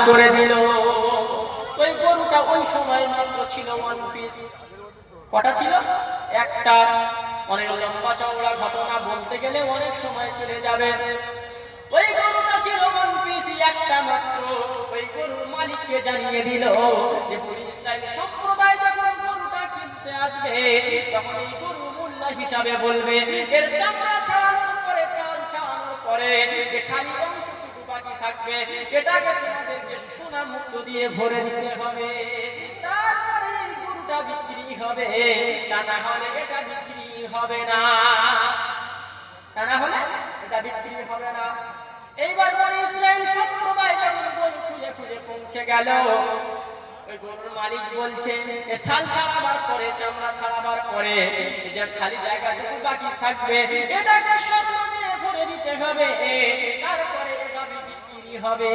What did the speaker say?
করে দিল। ওই গরুটা ওই সময় মাত্র ছিল ওয়ান পিস। কটা ছিল? একটা। অনেক লম্বা চওড়া ঘটনা, বলতে গেলে অনেক সময় চলে যাবে। ওই গরুটা ছিল ওয়ান পিস, একটা মাত্র। ওই গরুর মালিককে জানিয়ে দিল যে বনি ইসরাইল সম্প্রদায় যখন গরুটা কিনতে আসবে, তখন এই গরু মূল্য হিসাবে বলবে, এর চামড়া ছাড়ানোর পরে, চাল ছাড়ানোর পরে যে খালি অংশটুকু বাকি থাকবে, এটাকে তোমাদেরকে সোনা মুক্ত দিয়ে ভরে দিতে হবে। তারপরে এই গরুটা বিক্রি হবে, তা না হলে এটা বিক্রি হবে না। তা না হলে এটা বিক্রি হবে না। এইবার বনি ইসরাইল সম্প্রদায় যখন গরু খুঁজে খুঁজে পৌঁছে গেল, ওই গরুর মালিক বলছে, ছাল ছাড়াবার পরে, চামড়া ছাড়াবার পরে যে খালি জায়গাটুকু বাকি থাকবে, এটাকে স্বর্ণ দিয়ে ভরে দিতে হবে, তারপরে এটা বিক্রি হবে।